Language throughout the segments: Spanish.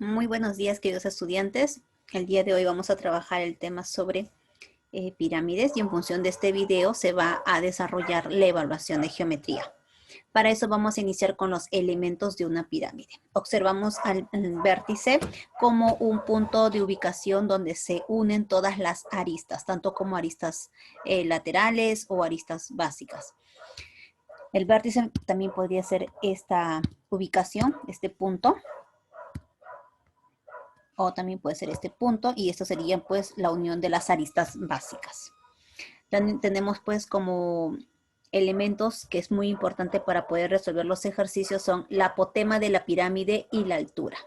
Muy buenos días, queridos estudiantes. El día de hoy vamos a trabajar el tema sobre pirámides y en función de este video se va a desarrollar la evaluación de geometría. Para eso vamos a iniciar con los elementos de una pirámide. Observamos al vértice como un punto de ubicación donde se unen todas las aristas, tanto como aristas laterales o aristas básicas. El vértice también podría ser esta ubicación, este punto, o también puede ser este punto, y esto sería pues la unión de las aristas básicas. También tenemos pues como elementos que es muy importante para poder resolver los ejercicios son la apotema de la pirámide y la altura.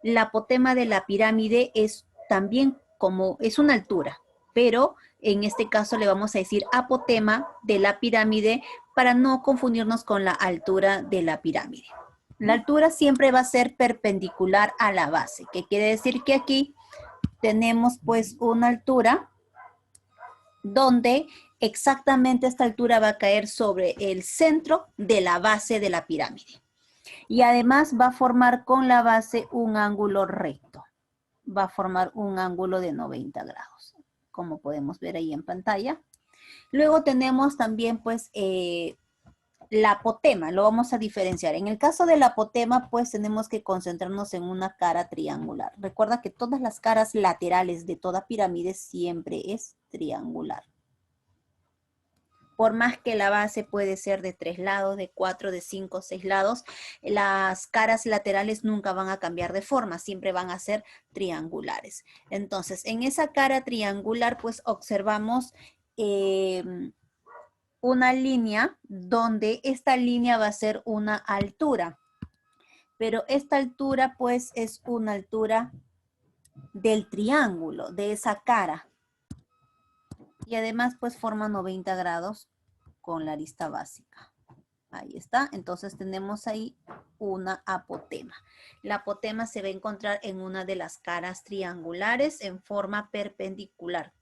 La apotema de la pirámide es también como, es una altura, pero en este caso le vamos a decir apotema de la pirámide para no confundirnos con la altura de la pirámide. La altura siempre va a ser perpendicular a la base, que quiere decir que aquí tenemos pues una altura donde exactamente esta altura va a caer sobre el centro de la base de la pirámide. Y además va a formar con la base un ángulo recto. Va a formar un ángulo de 90 grados, como podemos ver ahí en pantalla. Luego tenemos también pues la apotema, lo vamos a diferenciar. En el caso de la apotema, pues tenemos que concentrarnos en una cara triangular. Recuerda que todas las caras laterales de toda pirámide siempre es triangular. Por más que la base puede ser de 3 lados, de 4, de 5, 6 lados, las caras laterales nunca van a cambiar de forma, siempre van a ser triangulares. Entonces, en esa cara triangular, pues observamos una línea donde esta línea va a ser una altura. Pero esta altura pues es una altura del triángulo, de esa cara. Y además pues forma 90 grados con la arista básica. Ahí está, entonces tenemos ahí una apotema. La apotema se va a encontrar en una de las caras triangulares en forma perpendicular.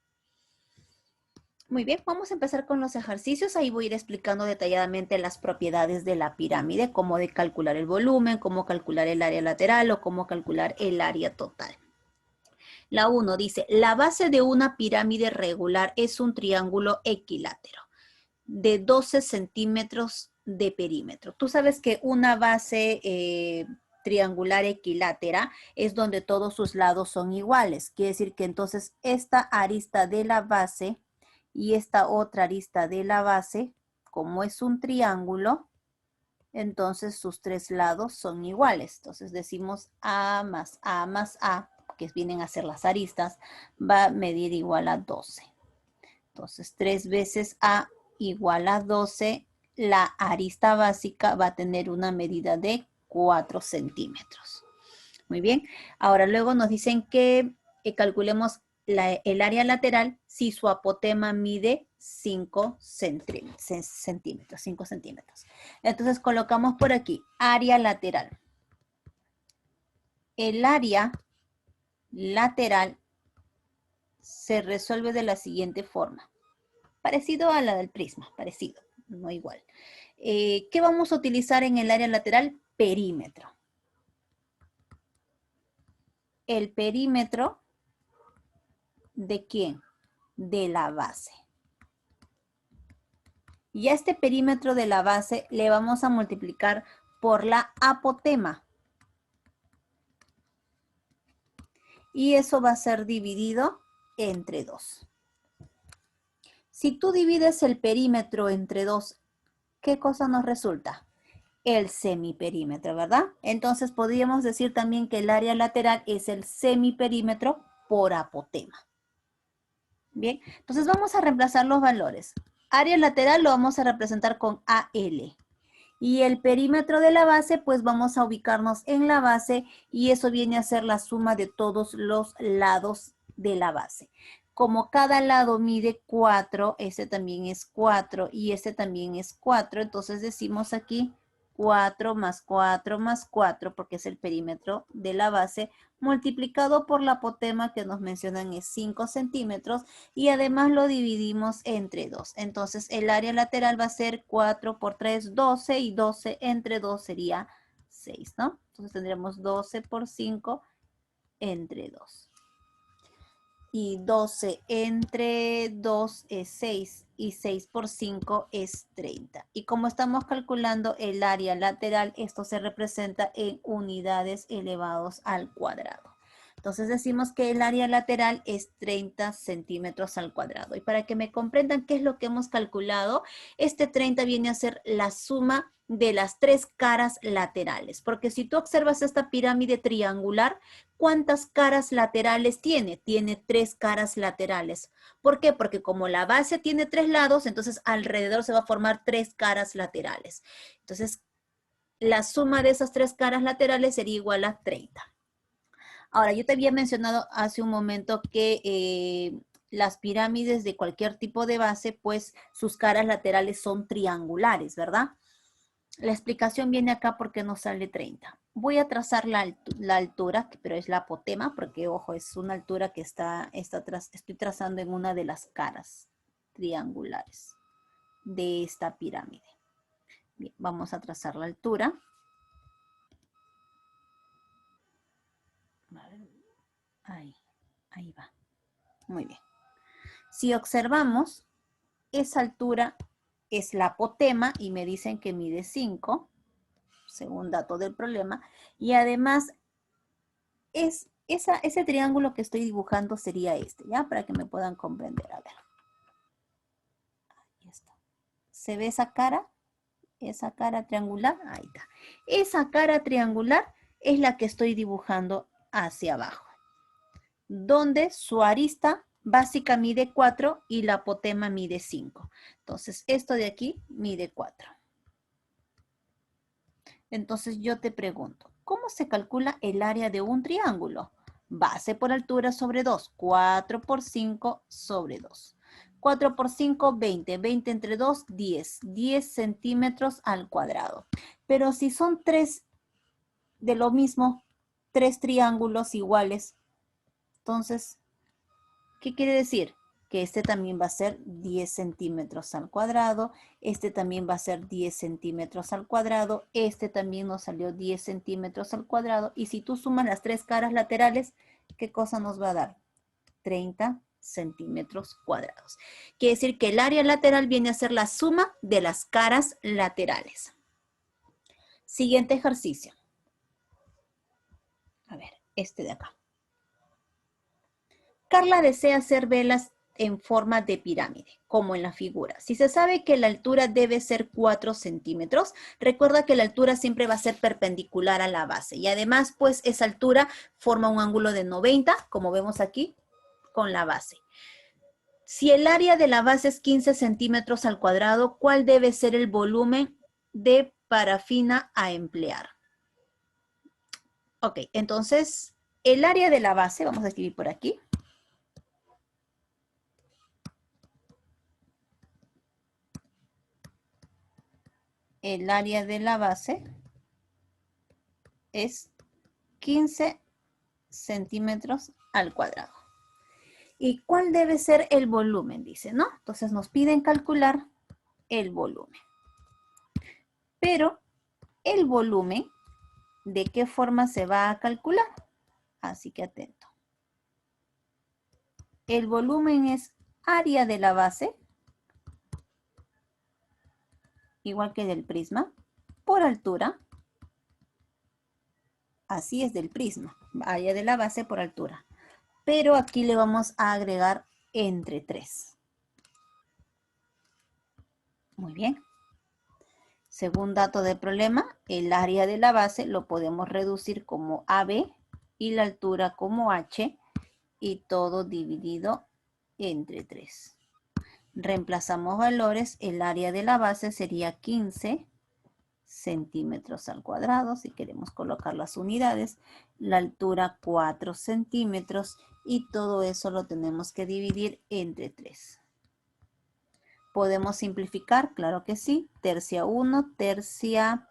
Muy bien, vamos a empezar con los ejercicios. Ahí voy a ir explicando detalladamente las propiedades de la pirámide, cómo de calcular el volumen, cómo calcular el área lateral o cómo calcular el área total. La 1 dice, la base de una pirámide regular es un triángulo equilátero de 12 centímetros de perímetro. Tú sabes que una base triangular equilátera es donde todos sus lados son iguales. Quiere decir que entonces esta arista de la base y esta otra arista de la base, como es un triángulo, entonces sus tres lados son iguales. Entonces decimos A más A más A, que vienen a ser las aristas, va a medir igual a 12. Entonces 3 veces A igual a 12, la arista básica va a tener una medida de 4 centímetros. Muy bien, ahora luego nos dicen que calculemos el área lateral si su apotema mide 5 centímetros, 5 centímetros. Entonces colocamos por aquí área lateral. El área lateral se resuelve de la siguiente forma. Parecido a la del prisma, parecido, no igual. ¿Qué vamos a utilizar en el área lateral? Perímetro. El perímetro, ¿de quién? De la base. Y a este perímetro de la base le vamos a multiplicar por la apotema. Y eso va a ser dividido entre 2. Si tú divides el perímetro entre 2, ¿qué cosa nos resulta? El semiperímetro, ¿verdad? Entonces podríamos decir también que el área lateral es el semiperímetro por apotema. Bien, entonces vamos a reemplazar los valores. Área lateral lo vamos a representar con AL. Y el perímetro de la base, pues vamos a ubicarnos en la base y eso viene a ser la suma de todos los lados de la base. Como cada lado mide 4, este también es 4 y este también es 4, entonces decimos aquí 4 más 4 más 4, porque es el perímetro de la base, multiplicado por la apotema que nos mencionan es 5 centímetros y además lo dividimos entre 2. Entonces el área lateral va a ser 4 por 3, 12 y 12 entre 2 sería 6, ¿no? Entonces tendríamos 12 por 5 entre 2. Y 12 entre 2 es 6 y 6 por 5 es 30. Y como estamos calculando el área lateral, esto se representa en unidades elevados al cuadrado. Entonces decimos que el área lateral es 30 centímetros al cuadrado. Y para que me comprendan qué es lo que hemos calculado, este 30 viene a ser la suma de las tres caras laterales. Porque si tú observas esta pirámide triangular, ¿cuántas caras laterales tiene? Tiene 3 caras laterales. ¿Por qué? Porque como la base tiene 3 lados, entonces alrededor se va a formar 3 caras laterales. Entonces, la suma de esas 3 caras laterales sería igual a 30. Ahora, yo te había mencionado hace un momento que las pirámides de cualquier tipo de base, pues sus caras laterales son triangulares, ¿verdad? La explicación viene acá porque nos sale 30. Voy a trazar la altura, pero es la apotema, porque ojo, es una altura que estoy trazando en una de las caras triangulares de esta pirámide. Bien, vamos a trazar la altura. Ahí va. Muy bien. Si observamos, esa altura es la apotema y me dicen que mide 5, según dato del problema, y además ese triángulo que estoy dibujando sería este, ¿ya? Para que me puedan comprender. A ver. Ahí está. ¿Se ve esa cara? Esa cara triangular. Ahí está. Esa cara triangular es la que estoy dibujando hacia abajo, donde su arista básica mide 4 y la apotema mide 5. Entonces, esto de aquí mide 4. Entonces, yo te pregunto, ¿cómo se calcula el área de un triángulo? Base por altura sobre 2. 4 por 5 sobre 2. 4 por 5, 20. 20 entre 2, 10. 10 centímetros al cuadrado. Pero si son 3 de lo mismo, 3 triángulos iguales, entonces, ¿qué quiere decir? Que este también va a ser 10 centímetros al cuadrado, este también va a ser 10 centímetros al cuadrado, este también nos salió 10 centímetros al cuadrado, y si tú sumas las tres caras laterales, ¿qué cosa nos va a dar? 30 centímetros cuadrados. Quiere decir que el área lateral viene a ser la suma de las caras laterales. Siguiente ejercicio. A ver, este de acá. Carla desea hacer velas en forma de pirámide, como en la figura. Si se sabe que la altura debe ser 4 centímetros, recuerda que la altura siempre va a ser perpendicular a la base. Y además, pues, esa altura forma un ángulo de 90, como vemos aquí, con la base. Si el área de la base es 15 centímetros al cuadrado, ¿cuál debe ser el volumen de parafina a emplear? Ok, entonces, el área de la base, vamos a escribir por aquí. El área de la base es 15 centímetros al cuadrado. ¿Y cuál debe ser el volumen? Dice, ¿no? Entonces nos piden calcular el volumen. Pero el volumen, ¿de qué forma se va a calcular? Así que atento. El volumen es área de la base, igual que del prisma, por altura. Así es del prisma, área de la base por altura. Pero aquí le vamos a agregar entre 3. Muy bien. Según dato del problema, el área de la base lo podemos reducir como AB y la altura como H y todo dividido entre 3. Reemplazamos valores, el área de la base sería 15 centímetros al cuadrado, si queremos colocar las unidades, la altura 4 centímetros y todo eso lo tenemos que dividir entre 3. ¿Podemos simplificar? Claro que sí. Tercia 1, tercia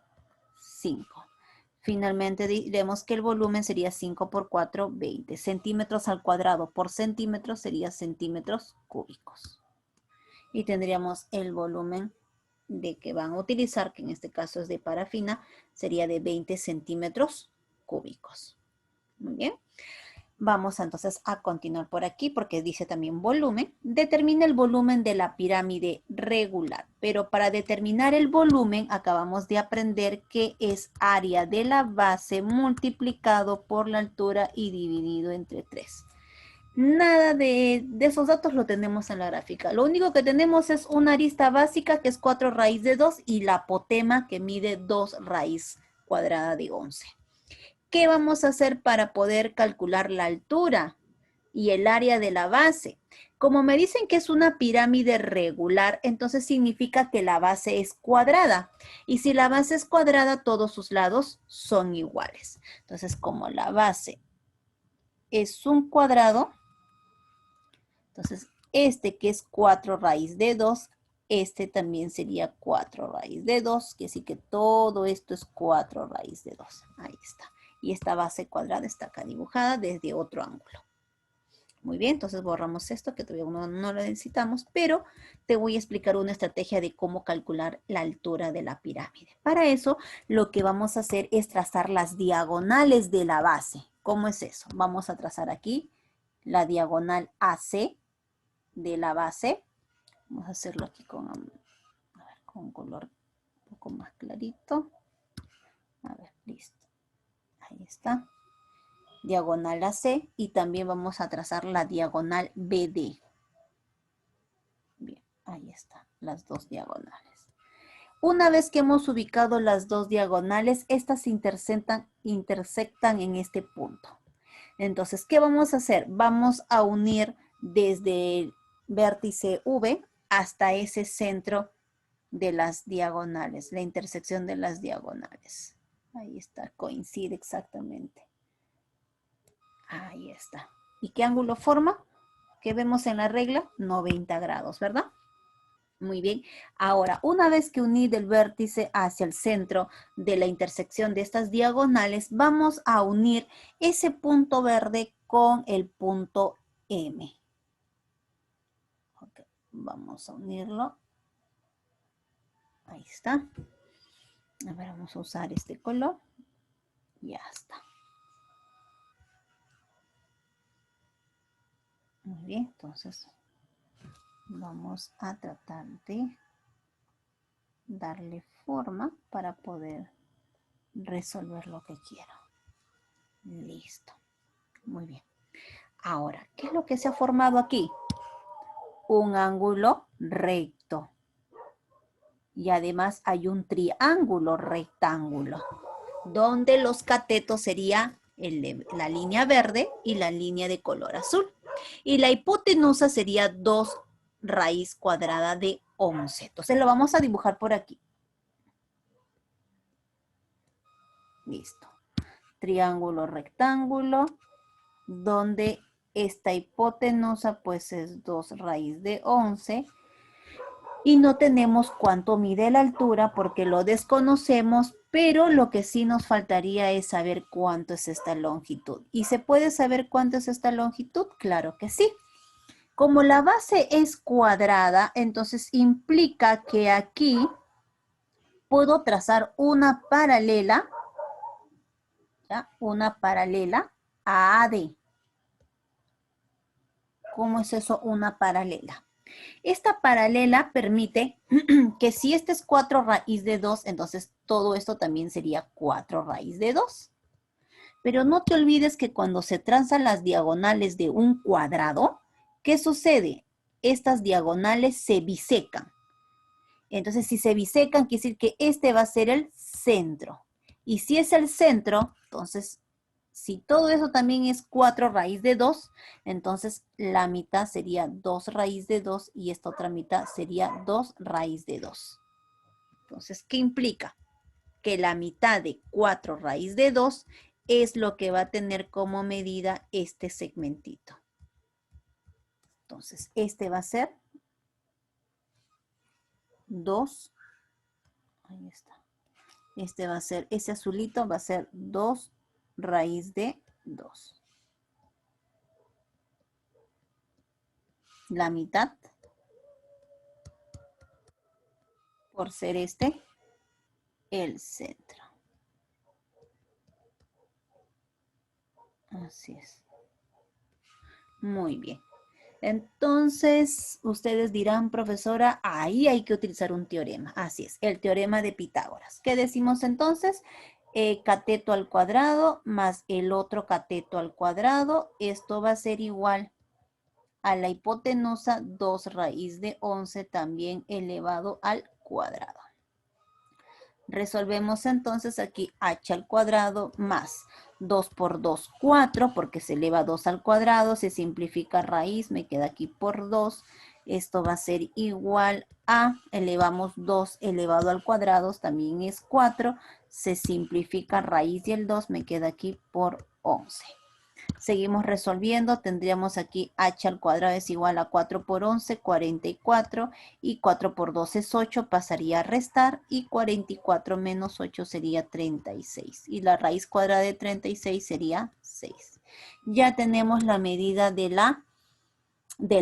5. Finalmente diremos que el volumen sería 5 por 4, 20. Centímetros al cuadrado por centímetro sería centímetros cúbicos. Y tendríamos el volumen de que van a utilizar, que en este caso es de parafina, sería de 20 centímetros cúbicos. Muy bien. Vamos entonces a continuar por aquí porque dice también volumen. Determina el volumen de la pirámide regular. Pero para determinar el volumen acabamos de aprender que es área de la base multiplicado por la altura y dividido entre 3. Nada de esos datos lo tenemos en la gráfica. Lo único que tenemos es una arista básica que es 4 raíz de 2 y la apotema que mide 2 raíz cuadrada de 11. ¿Qué vamos a hacer para poder calcular la altura y el área de la base? Como me dicen que es una pirámide regular, entonces significa que la base es cuadrada. Y si la base es cuadrada, todos sus lados son iguales. Entonces, como la base es un cuadrado, entonces este que es 4 raíz de 2, este también sería 4 raíz de 2, que sí que todo esto es 4 raíz de 2. Ahí está. Y esta base cuadrada está acá dibujada desde otro ángulo. Muy bien, entonces borramos esto que todavía no lo necesitamos, pero te voy a explicar una estrategia de cómo calcular la altura de la pirámide. Para eso, lo que vamos a hacer es trazar las diagonales de la base. ¿Cómo es eso? Vamos a trazar aquí la diagonal AC de la base. Vamos a hacerlo aquí con un color un poco más clarito. A ver, listo. Ahí está. Diagonal AC y también vamos a trazar la diagonal BD. Bien, ahí están las dos diagonales. Una vez que hemos ubicado las dos diagonales, estas intersectan en este punto. Entonces, ¿qué vamos a hacer? Vamos a unir desde el vértice V hasta ese centro de las diagonales, la intersección de las diagonales. Ahí está, coincide exactamente. Ahí está. ¿Y qué ángulo forma? ¿Qué vemos en la regla? 90 grados, ¿verdad? Muy bien. Ahora, una vez que uní del vértice hacia el centro de la intersección de estas diagonales, vamos a unir ese punto verde con el punto M. Okay. Vamos a unirlo. Ahí está. A ver, vamos a usar este color. Ya está. Muy bien, entonces vamos a tratar de darle forma para poder resolver lo que quiero. Listo. Muy bien. Ahora, ¿qué es lo que se ha formado aquí? Un ángulo recto. Y además hay un triángulo rectángulo, donde los catetos sería la línea verde y la línea de color azul. Y la hipotenusa sería 2 raíz cuadrada de 11. Entonces lo vamos a dibujar por aquí. Listo. Triángulo rectángulo, donde esta hipotenusa pues es 2 raíz de 11. Y no tenemos cuánto mide la altura porque lo desconocemos, pero lo que sí nos faltaría es saber cuánto es esta longitud. ¿Y se puede saber cuánto es esta longitud? Claro que sí. Como la base es cuadrada, entonces implica que aquí puedo trazar una paralela, ¿ya? Una paralela a AD. ¿Cómo es eso? Una paralela. Esta paralela permite que si este es 4 raíz de 2, entonces todo esto también sería 4 raíz de 2. Pero no te olvides que cuando se trazan las diagonales de un cuadrado, ¿qué sucede? Estas diagonales se bisecan. Entonces, si se bisecan, quiere decir que este va a ser el centro. Y si es el centro, entonces, si todo eso también es 4 raíz de 2, entonces la mitad sería 2 raíz de 2 y esta otra mitad sería 2 raíz de 2. Entonces, ¿qué implica? Que la mitad de 4 raíz de 2 es lo que va a tener como medida este segmentito. Entonces, este va a ser 2. Ahí está. Este va a ser, ese azulito va a ser 2 raíz de 2. La mitad por ser este el centro. Así es. Muy bien. Entonces, ustedes dirán, profesora, ahí hay que utilizar un teorema. Así es, el teorema de Pitágoras. ¿Qué decimos entonces? Cateto al cuadrado más el otro cateto al cuadrado. Esto va a ser igual a la hipotenusa 2 raíz de 11 también elevado al cuadrado. Resolvemos entonces aquí h al cuadrado más 2 por 2, 4, porque se eleva 2 al cuadrado, se simplifica raíz, me queda aquí por 2. Esto va a ser igual a, elevamos 2 elevado al cuadrado, también es 4, se simplifica raíz y el 2 me queda aquí por 11. Seguimos resolviendo, tendríamos aquí h al cuadrado es igual a 4 por 11, 44, y 4 por 2 es 8, pasaría a restar, y 44 menos 8 sería 36, y la raíz cuadrada de 36 sería 6. Ya tenemos la medida de la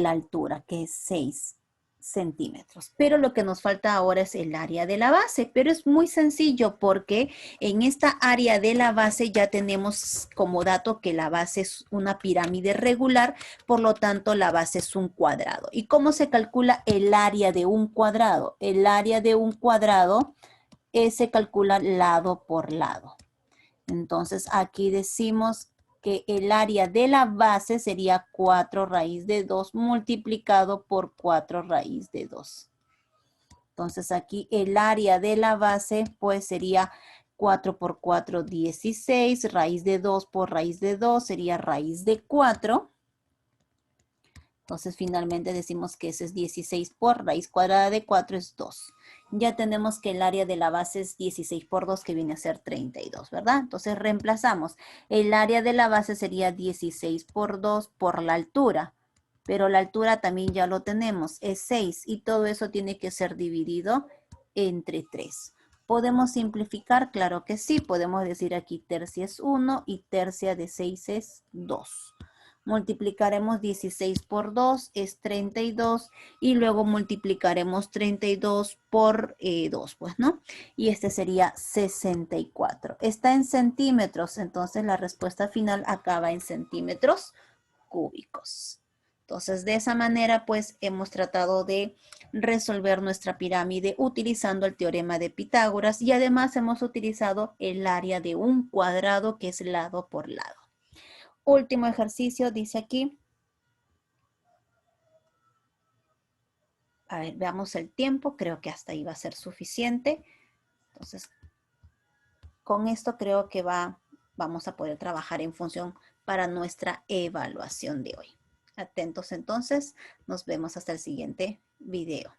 altura, que es 6 centímetros. Pero lo que nos falta ahora es el área de la base, pero es muy sencillo porque en esta área de la base ya tenemos como dato que la base es una pirámide regular, por lo tanto la base es un cuadrado. ¿Y cómo se calcula el área de un cuadrado? El área de un cuadrado se calcula lado por lado. Entonces aquí decimos que el área de la base sería 4 raíz de 2 multiplicado por 4 raíz de 2. Entonces aquí el área de la base pues sería 4 por 4, 16, raíz de 2 por raíz de 2 sería raíz de 4. Entonces finalmente decimos que ese es 16 por raíz cuadrada de 4 es 2. Ya tenemos que el área de la base es 16 por 2 que viene a ser 32, ¿verdad? Entonces reemplazamos. El área de la base sería 16 por 2 por la altura. Pero la altura también ya lo tenemos, es 6 y todo eso tiene que ser dividido entre 3. ¿Podemos simplificar? Claro que sí. Podemos decir aquí tercia es 1 y tercia de 6 es 2. Multiplicaremos 16 por 2 es 32 y luego multiplicaremos 32 por 2, pues, ¿no? Y este sería 64. Está en centímetros, entonces la respuesta final acaba en centímetros cúbicos. Entonces, de esa manera, pues, hemos tratado de resolver nuestra pirámide utilizando el teorema de Pitágoras y además hemos utilizado el área de un cuadrado que es lado por lado. Último ejercicio, dice aquí. A ver, veamos el tiempo. Creo que hasta ahí va a ser suficiente. Entonces, con esto creo que vamos a poder trabajar en función para nuestra evaluación de hoy. Atentos entonces. Nos vemos hasta el siguiente video.